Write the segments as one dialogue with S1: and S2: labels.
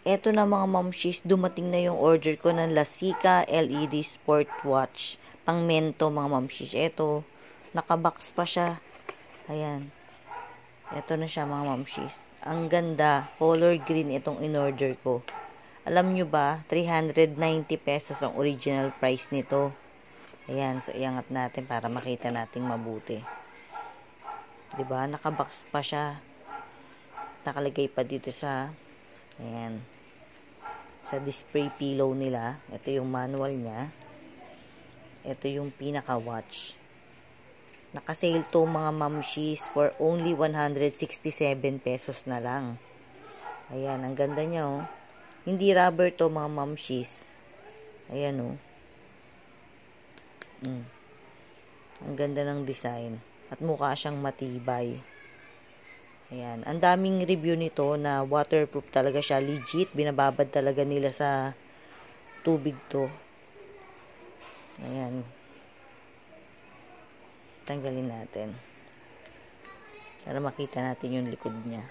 S1: Eto na mga mamshis, dumating na yung order ko ng Lasika LED Sport Watch. Pang mento mga mamshis. Eto, nakabox pa siya. Ayan. Eto na siya mga mamshis. Ang ganda, color green itong in-order ko. Alam nyo ba, 390 pesos ang original price nito. Ayan, so iangat natin para makita natin mabuti. Diba, nakabox pa siya. Nakalagay pa dito sa, ayan, sa display pillow nila. Ito yung manual niya. Ito yung pinaka-watch. Naka-sale to mga mamshis for only 167 pesos na lang. Ayan, ang ganda niya oh. Hindi rubber to mga mamshis. Ayan oh. Ang ganda ng design. At mukha siyang matibay. Ayan. Ang daming review nito na waterproof talaga siya. Legit. Binababad talaga nila sa tubig to. Ayan. Tanggalin natin. Para makita natin yung likod niya.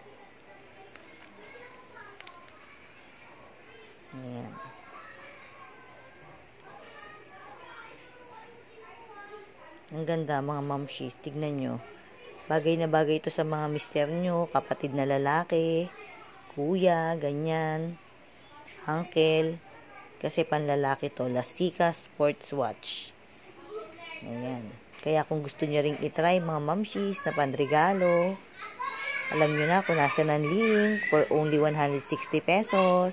S1: Ayan. Ang ganda mga mamshis. Tignan nyo. Bagay na bagay ito sa mga mister nyo, kapatid na lalaki, kuya, ganyan, uncle. Kasi panlalaki to, Lasika Sports Watch. Ayan. Kaya kung gusto nyo ring itry mga mamshis na panregalo, alam nyo na kung nasa ng link for only 160 pesos.